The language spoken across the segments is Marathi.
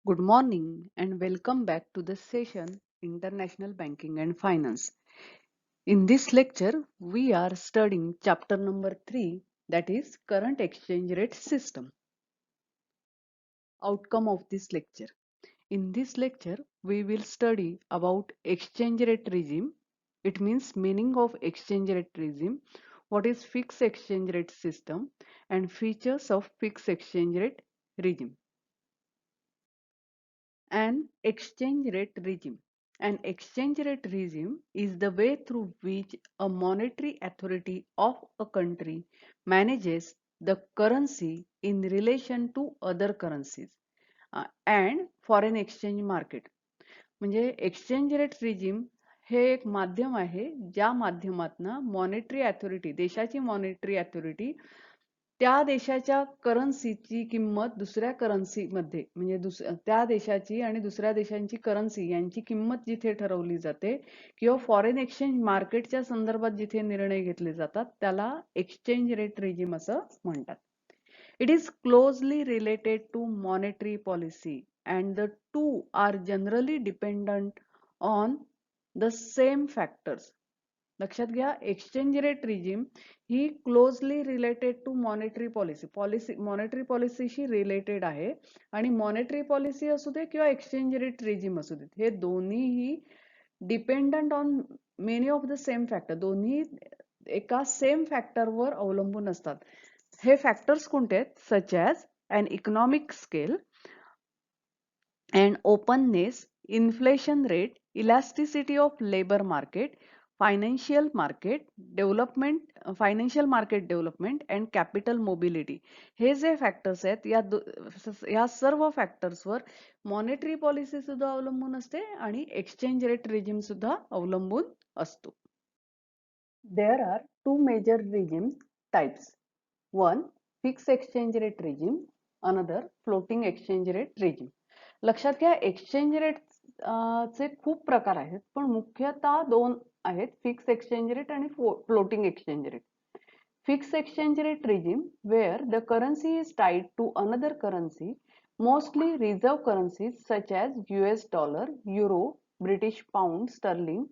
Good morning and welcome back to the session International Banking and Finance. In this lecture, we are studying chapter number 3, that is Current Exchange Rate System. Outcome of this lecture. In this lecture, we will study about exchange rate regime. It means meaning of exchange rate regime, what is fixed exchange rate system and features of fixed exchange rate regime. An exchange rate regime. An exchange rate regime is the way through which a monetary authority of a country manages the currency in relation to other currencies and foreign exchange market. म्हणजे एक्सचेंज रेट रिजिम हे एक माध्यम आहे ज्या माध्यमातून मॉनेटरी अथॉरिटी देशाची मॉनेटरी अथॉरिटी त्या देशाच्या करन्सीची किंमत दुसऱ्या करन्सीमध्ये म्हणजे त्या देशाची आणि दुसऱ्या देशांची करन्सी यांची किंमत जिथे ठरवली जाते किंवा फॉरेन एक्सचेंज मार्केटच्या संदर्भात जिथे निर्णय घेतले जातात त्याला एक्सचेंज रेट रिजिम असं म्हणतात. It is closely related to monetary policy and the two are generally dependent on the same factors. लक्षात घ्या एक्सचेंज रेट रिजिम ही closely related to monetary policy monetary पॉलिसीशी रिलेटेड आहे आणि मॉनेटरी पॉलिसी असू दे किंवा एक्सचेंज रेट रिजिम असू दे हे दोन्हीही dependent on many of the same factor दोन्ही एका सेम फॅक्टरवर अवलंबून असतात. हे फॅक्टर्स कोणते आहेत such as an economic scale and openness, inflation rate, elasticity of labor market, financial market development, financial market development and capital mobility. हे जे फॅक्टर्स आहेत या सर्व फॅक्टर्सवर मॉनेटरी पॉलिसी सुद्धा अवलंबून असते आणि एक्सचेंज रेट रिजिम सुद्धा अवलंबून असतो. There are two major regime types. One, fixed exchange rate regime, another floating exchange rate regime. लक्षात घ्या एक्सचेंज रेट चे खूप प्रकार आहेत पण मुख्यतः दोन आहेत फिक्स एक्सचेंज रेट आणि floating exchange rate. Fixed exchange rate regime where the currency is tied to another currency, mostly reserve currencies such as US dollar, euro, British pound, sterling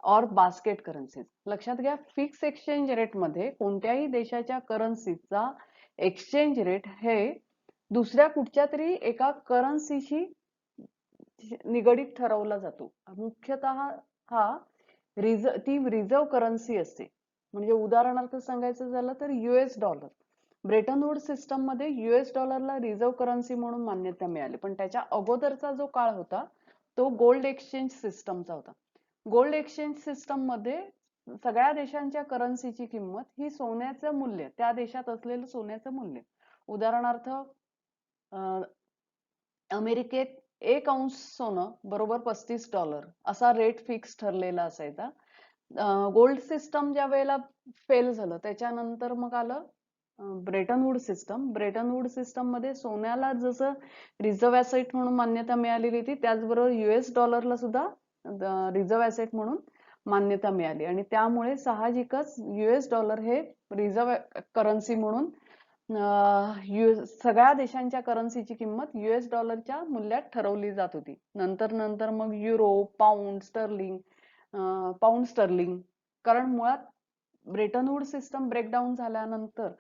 or basket currencies. लक्षात घ्या फिक्स एक्सचेंज रेट मध्ये कोणत्याही देशाच्या करन्सीचा एक्सचेंज रेट हे दुसऱ्या कुठच्या तरी एका करन्सीशी निगडित ठरवला जातो. मुख्यतः हा ती रिझर्व करन्सी असते. म्हणजे उदाहरणार्थ सांगायचं झालं तर US dollar. Bretton Wood system मध्ये US डॉलरला रिझर्व करन्सी म्हणून मान्यता मिळाली पण त्याच्या अगोदरचा जो काळ होता तो गोल्ड एक्सचेंज सिस्टमचा होता. गोल्ड एक्सचेंज सिस्टम मध्ये सगळ्या देशांच्या करन्सीची किंमत ही सोन्याचं मूल्य त्या देशात असलेलं सोन्याचं मूल्य. उदाहरणार्थ अमेरिकेत 1 औंस सोनं बरोबर $35 असा रेट फिक्स ठरलेला असायचा. गोल्ड सिस्टम ज्या वेळेला फेल झालं त्याच्यानंतर मग आलं Bretton Wood system. Bretton Wood system मध्ये सोन्याला जसं रिझर्व्ह ऍसेट म्हणून मान्यता मिळालेली होती त्याचबरोबर US डॉलरला सुद्धा रिझर्व्ह ऍसेट म्हणून मान्यता मिळाली आणि त्यामुळे साहजिकच US डॉलर हे रिझर्व्ह करन्सी म्हणून सगळ्या देशांच्या करन्सीची किंमत US डॉलरच्या मूल्यात ठरवली जात होती. नंतर मग युरो, पाऊंड स्टर्लिंग कारण मुळात ब्रेटन वूड सिस्टम ब्रेकडाऊन झाल्यानंतर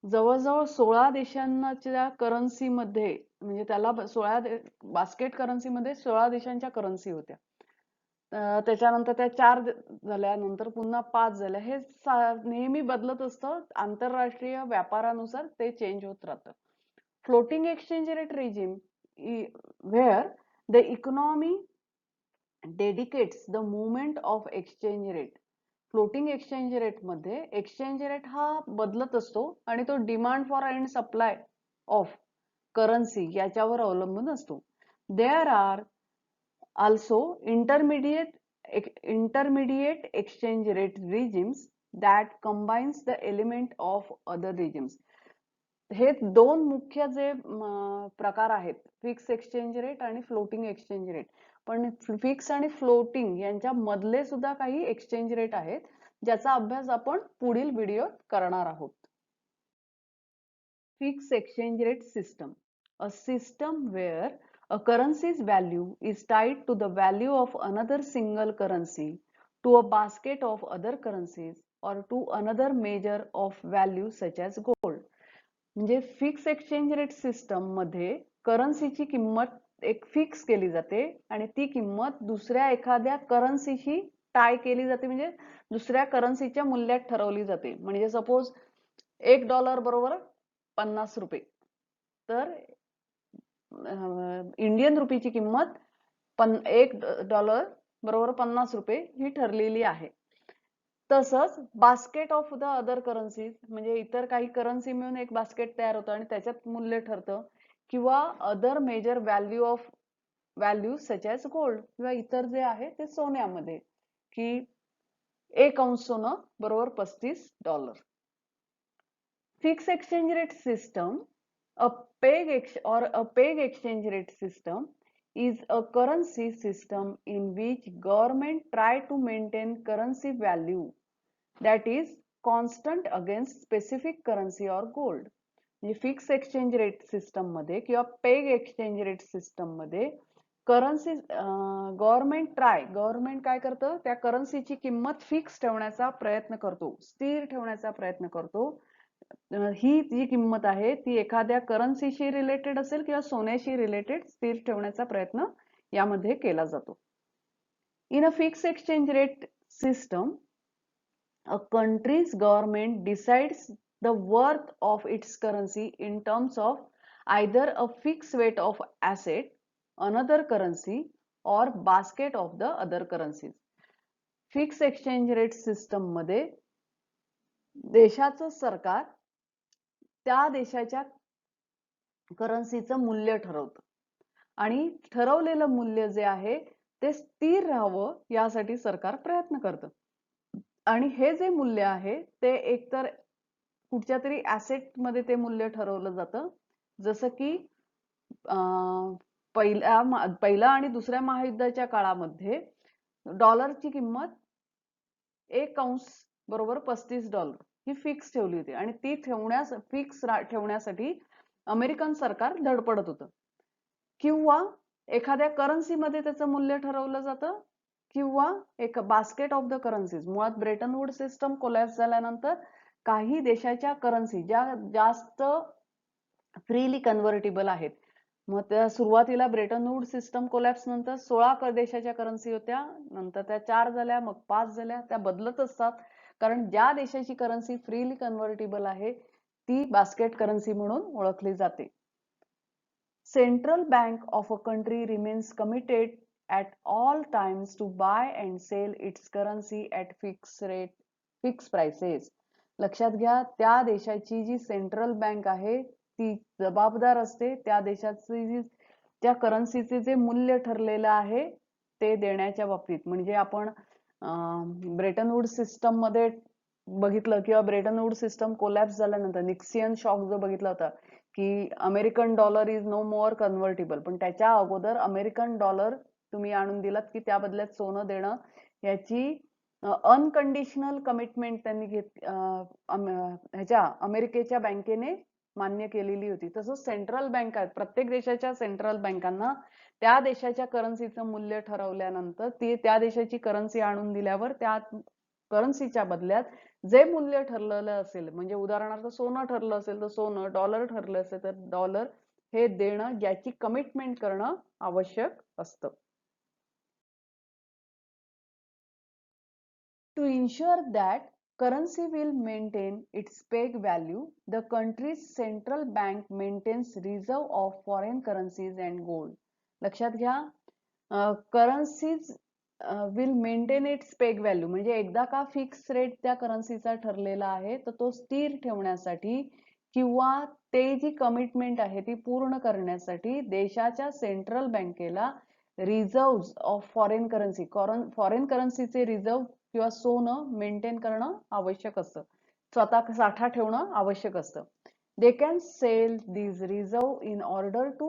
जवळजवळ 16 देशांच्या करन्सीमध्ये म्हणजे त्याला बास्केट करन्सीमध्ये 16 देशांच्या करन्सी होत्या. त्याच्यानंतर त्या 4 झाल्यानंतर पुन्हा 5 झाल्या. हे नेहमी बदलत असतं. आंतरराष्ट्रीय व्यापारानुसार ते चेंज होत राहतं. Floating exchange rate regime where the economy dedicates the movement of exchange rate. Floating exchange rate मध्ये एक्सचेंज रेट हा बदलत असतो आणि तो demand for and supply of currency याच्यावर अवलंबून असतो. There are also intermediate exchange rate regimes that combines the element of other regimes. हे दोन मुख्य जे प्रकार आहेत फिक्स एक्सचेंज रेट आणि फ्लोटिंग एक्सचेंज रेट. पण फिक्स आणि फ्लोटिंग यांच्या मधले सुद्धा काही एक्सचेंज रेट आहेत ज्याचा अभ्यास आपण पुढील व्हिडिओत करणार आहोत. Fixed exchange rate system, a system where A currency's value is tied to the value of another single currency, to a basket of other currencies, or to another measure of value such as gold. म्हणजे फिक्स एक्सचेंज रेट सिस्टम मध्ये करन्सीची किंमत एक फिक्स केली जाते आणि ती किंमत दुसऱ्या एखाद्या करन्सीशी टाय केली जाते, म्हणजे दुसऱ्या करन्सीच्या मूल्यात ठरवली जाते. म्हणजे सपोज $1 बरोबर 50 रुपये, तर इंडियन रुपीची किंमत $1 बरोबर 50 रुपये ही ठरलेली आहे. तसंच basket of the other currencies, म्हणजे इतर काही करन्सी मिळून एक बास्केट तयार होतं आणि त्याच्यात मूल्य ठरतं, किंवा other measure value such as gold, किंवा इतर जे आहे ते सोन्यामध्ये, की 1 अंश सोनं बरोबर $35. Fix exchange rate system a peg exchange rate system is a currency system in which government try to maintain currency value that is constant against specific currency or gold. म्हणजे फिक्स एक्सचेंज रेट सिस्टम मध्ये किंवा पेग एक्सचेंज रेट सिस्टम मध्ये करन्सी गव्हर्नमेंट काय करतं, त्या करन्सीची किंमत फिक्स ठेवण्याचा प्रयत्न करतो, स्थिर ठेवण्याचा प्रयत्न करतो. ही जी किंमत आहे ती एखाद्या करन्सीशी रिलेटेड असेल किंवा सोन्याशी रिलेटेड स्थिर ठेवण्याचा प्रयत्न यामध्ये केला जातो. In a fix exchange rate system, a country's government decides the worth of its currency in terms of either a fixed weight of asset, another currency, or basket of the other currencies. Fix exchange rate system मध्ये देशाचं सरकार त्या देशाच्या करन्सीचं मूल्य ठरवतं आणि ठरवलेलं मूल्य जे आहे ते स्थिर राहावं यासाठी सरकार प्रयत्न करतं. आणि हे जे मूल्य आहे ते एकतर कुठच्या तरी ऍसेट मध्ये ते मूल्य ठरवलं जातं, जसं की पहिल्या आणि दुसऱ्या महायुद्धाच्या काळामध्ये डॉलरची किंमत 1 अंश बरोबर $35 ही फिक्स ठेवली होती आणि ती फिक्स ठेवण्यासाठी अमेरिकन सरकार धडपडत होतं. किंवा एखाद्या करन्सीमध्ये त्याचं मूल्य ठरवलं जातं, किंवा एक बास्केट ऑफ द करन्सीज. मुळात ब्रेटन वूड सिस्टम कोलॅप्स झाल्यानंतर काही देशाच्या करन्सी ज्या जास्त फ्रीली कन्व्हर्टेबल आहेत, मग त्या सुरुवातीला ब्रेटन वूड सिस्टम कोलॅप्स नंतर 16 देशाच्या करन्सी होत्या, नंतर त्या 4 झाल्या, मग 5 झाल्या, त्या बदलत असतात, कारण ज्या देशाची करन्सी फ्रीली कन्व्हर्टेबल आहे ती बास्केट करन्सी म्हणून ओळखली जाते. Central bank of a country remains committed at all times to buy and sell its currency at fixed prices. लक्षात घ्या, त्या देशाची जी सेंट्रल बँक आहे ती जबाबदार असते त्या देशाची त्या करन्सीचे जे मूल्य ठरलेलं आहे ते देण्याच्या बाबतीत. म्हणजे आपण ब्रेटन वूड सिस्टम मध्ये बघितलं, किंवा ब्रेटन वूड सिस्टम कोलॅप्स झाल्यानंतर निक्सियन शॉक जो बघितला होता की American dollar is no more convertible, पण त्याच्या अगोदर अमेरिकन डॉलर तुम्ही आणून दिलात की त्या बदल्यात सोनं देणं याची अनकंडिशनल कमिटमेंट त्यांनी ह्याच्या अमेरिकेच्या बँकेने मान्य केलेली होती. तसंच सेंट्रल बँक आहेत, प्रत्येक देशाच्या सेंट्रल बँकांना त्या देशाच्या करन्सीचं मूल्य ठरवल्यानंतर ती त्या देशाची करन्सी आणून दिल्यावर त्या करन्सीच्या बदल्यात जे मूल्य ठरलेलं असेल, म्हणजे उदाहरणार्थ सोनं ठरलं असेल तर सोनं, डॉलर ठरलं असेल तर डॉलर हे देणं, याची कमिटमेंट करणं आवश्यक असतं. To ensure that currency will maintain its peg value, the country's central bank maintains reserve of foreign currencies and gold. लक्षात घ्या, currencies will maintain its peg value, म्हणजे एकदा का फिक्स रेट त्या करन्सीचा ठरलेला आहे तर तो स्थिर ठेवण्यासाठी किंवा ते जी कमिटमेंट आहे ती पूर्ण करण्यासाठी देशाच्या सेंट्रल बँकेला reserve of foreign currency, foreign करन्सीचे रिझर्व्ह किंवा सोनं मेंटेन करणं आवश्यक असतं, स्वतः साठा ठेवणं आवश्यक असतं. They can sell these reserve in order to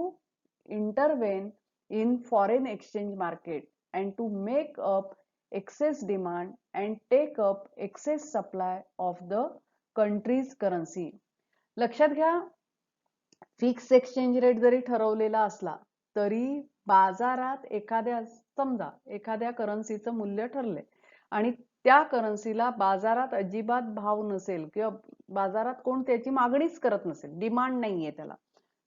intervene in foreign exchange market and to make up excess demand and take up excess supply of the country's currency. लक्षात घ्या, फिक्स एक्सचेंज रेट जरी ठरवलेला असला तरी बाजारात समजा एखाद्या करन्सीचं मूल्य ठरलंय आणि त्या करन्सीला बाजारात अजिबात भाव नसेल किंवा बाजारात कोण त्याची मागणीच करत नसेल, डिमांड नाहीये त्याला,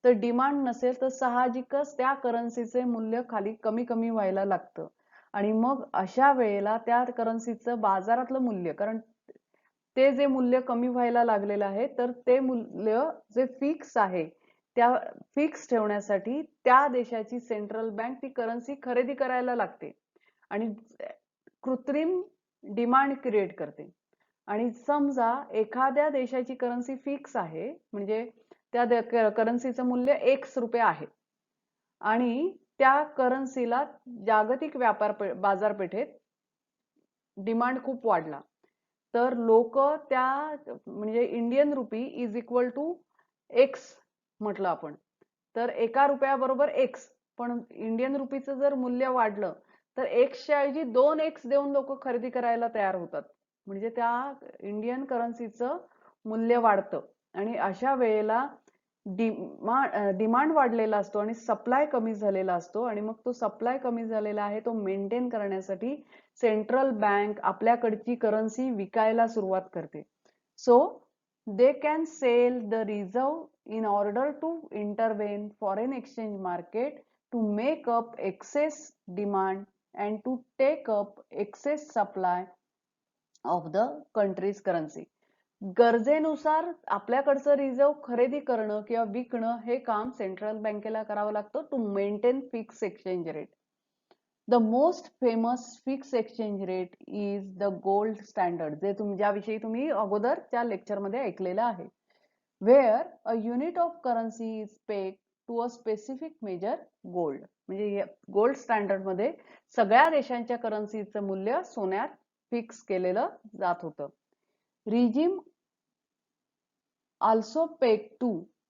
तर डिमांड नसेल तर साहजिकच त्या करन्सीचे मूल्य खाली कमी कमी व्हायला लागतं आणि मग अशा वेळेला त्या करन्सीचं बाजारातलं मूल्य, कारण ते जे मूल्य कमी व्हायला लागलेलं आहे, तर ते मूल्य जे फिक्स आहे त्या फिक्स ठेवण्यासाठी त्या देशाची सेंट्रल बँक ती करन्सी खरेदी करायला लागते आणि कृत्रिम डिमांड क्रिएट करते. आणि समजा एखाद्या देशाची करन्सी फिक्स आहे, म्हणजे त्या करन्सीचं मूल्य X रुपये आहे आणि त्या करन्सीला जागतिक बाजारपेठेत डिमांड खूप वाढला, तर लोक त्या म्हणजे Indian rupee is equal to X म्हटलं आपण, तर एका रुपयाबरोबर एक्स, पण इंडियन रुपीचं जर मूल्य वाढलं तर एक्सच्या ऐवजी 2x देऊन लोक खरेदी करायला तयार होतात, म्हणजे त्या इंडियन करन्सीचं मूल्य वाढतं आणि अशा वेळेला डिमांड वाढलेला असतो आणि सप्लाय कमी झालेला असतो आणि मग तो सप्लाय कमी झालेला आहे तो मेंटेन करण्यासाठी सेंट्रल बँक आपल्याकडची करन्सी विकायला सुरुवात करते. So they can sell the reserve in order to intervene foreign exchange market to make up excess demand and to take up excess supply of the country's currency. गरजेनुसार आपल्याकडचं रिझर्व खरेदी करणं किंवा विकणं हे काम सेंट्रल बँकेला करावं लागतं to maintain fix exchange rate. The most famous fix exchange rate is the gold standard, जे ज्याविषयी तुम्ही अगोदरच्या लेक्चरमध्ये ऐकलेलं आहे. Where a unit of currency is paid to a specific measure gold, म्हणजे गोल्ड स्टँडर्ड मध्ये सगळ्या देशांच्या करन्सीचं मूल्य सोन्यात फिक्स केलेलं जात होतं. Regime also pegged to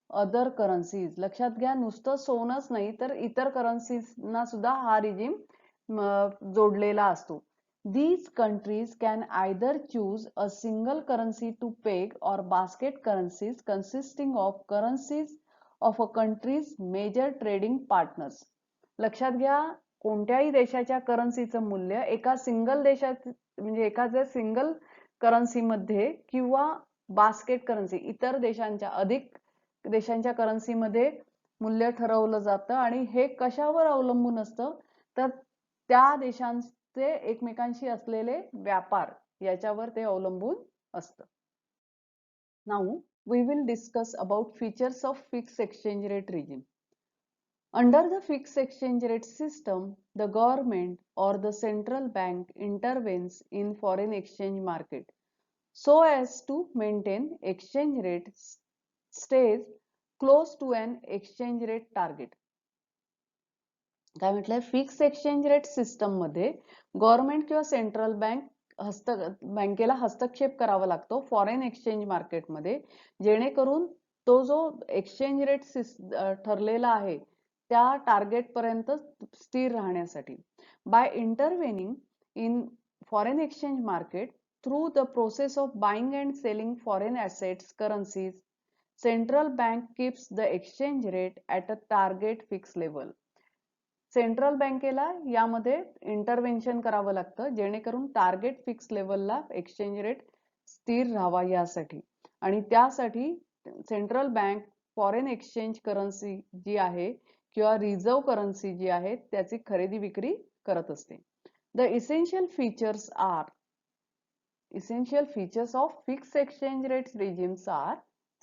other currencies. लक्षात घ्या, नुसतं सोनच नाही तर इतर करन्सीजना सुद्धा हा रिजिम जोडलेला असतो. These countries can either choose a single currency to peg or basket currencies consisting of currencies of a country's major trading partners. लक्षात घ्या, कोणत्याही देशाच्या करन्सीचं मूल्य एका सिंगल देशात म्हणजे एखाद्या सिंगल करन्सीमध्ये किंवा बास्केट करन्सी इतर देशांच्या अधिक देशांच्या करन्सीमध्ये मूल्य ठरवलं जातं आणि हे कशावर अवलंबून असतं तर त्या देशांचे एकमेकांशी असलेले व्यापार याच्यावर ते अवलंबून असतं. Now we will discuss about features of fix exchange rate regime. Under the fixed exchange rate system, the government or the central bank intervenes in foreign exchange market so as to maintain exchange rate stays close to an exchange rate target. काय म्हटलंय, फिक्स एक्सचेंज रेट सिस्टम मध्ये गव्हर्नमेंट किंवा सेंट्रल बँकेला हस्तक्षेप करावा लागतो फॉरेन एक्सचेंज मार्केटमध्ये, जेणेकरून तो जो एक्सचेंज रेट ठरलेला आहे त्या टार्गेट पर्यंत स्थिर राहण्यासाठी. By intervening in foreign exchange market through the process of buying and selling foreign assets currencies, central bank keeps the exchange rate at a target fixed level. Central बँकेला यामध्ये इंटरव्हेन्शन करावं लागतं जेणेकरून टार्गेट फिक्स लेवलला एक्सचेंज रेट स्थिर राहावा यासाठी, आणि त्यासाठी central bank foreign exchange currency जी आहे किंवा रिझर्व करन्सी जी आहे त्याची खरेदी विक्री करत असते. The essential features of fixed exchange rates regimes are: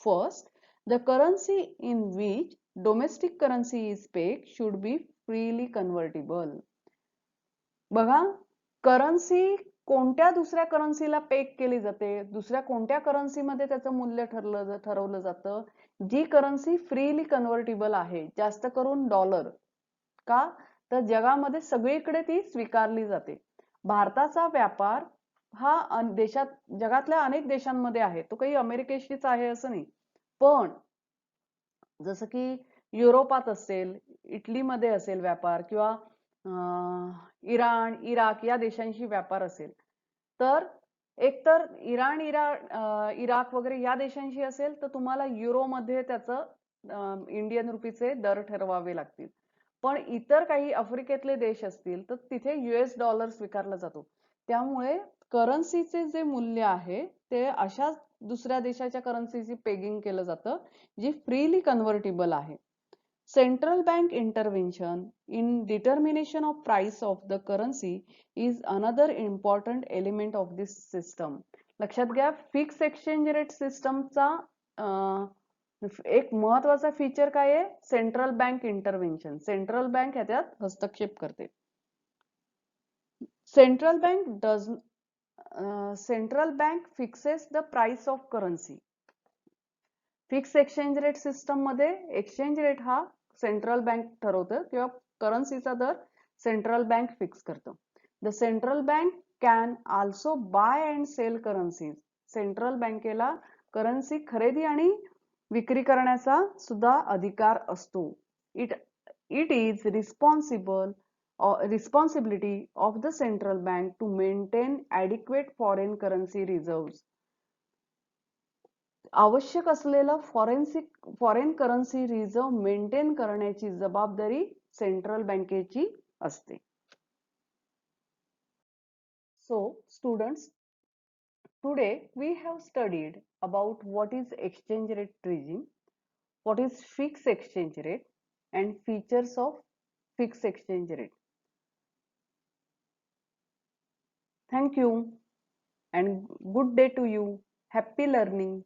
first, the currency in which domestic currency is pegged should be freely convertible. बघा, करन्सी कोणत्या दुसऱ्या करन्सीला पेग केली जाते, दुसऱ्या कोणत्या करन्सीमध्ये त्याचं मूल्य ठरवलं जातं, जी करन्सी फ्रीली कन्व्हर्टिबल आहे, जास्त करून डॉलर. का तर जगामध्ये सगळीकडे ती स्वीकारली जाते. भारताचा व्यापार हा जगातल्या अनेक देशांमध्ये आहे, तो काही अमेरिकेशीच आहे असं नाही, पण जसं की युरोपात असेल, इटलीमध्ये असेल व्यापार, किंवा इराण, इराक या देशांशी व्यापार असेल, तर एकतर इराक वगैरे या देशांशी असेल तर तुम्हाला युरोमध्ये त्याचं इंडियन रुपीचे दर ठरवावे लागतील. पण इतर काही आफ्रिकेतले देश असतील तर तिथे US डॉलर स्वीकारला जातो. त्यामुळे करन्सीचे जे मूल्य आहे ते अशा दुसऱ्या देशाच्या करन्सीची पेगिंग केलं जातं जी फ्रीली कन्व्हर्टिबल आहे. Central bank intervention in determination of price of the currency is another important element of this system. लक्षात घ्या, फिक्स एक्सचेंज रेट सिस्टमचा एक महत्वाचा फीचर काय आहे? Central bank intervention. Central bank ह्याच्यात हस्तक्षेप करते. Central bank fixes the price of currency. Fix exchange rate system मध्ये एक्सचेंज रेट हा सेंट्रल बँक ठरवतं किंवा करन्सीचा दर सेंट्रल बँक फिक्स करतं. The central bank can also buy and sell currencies. Central बँकेला करन्सी खरेदी आणि विक्री करण्याचा सुद्धा अधिकार असतो. It is responsibility of the central bank to maintain adequate foreign currency reserves. आवश्यक असलेला फॉरेन करन्सी रिझर्व मेंटेन करण्याची जबाबदारी सेंट्रल बँकेची असते. So students, today we have studied about what is exchange rate regime, what is fixed exchange rate, and features of fixed exchange rate. Thank you and good day to you. Happy learning.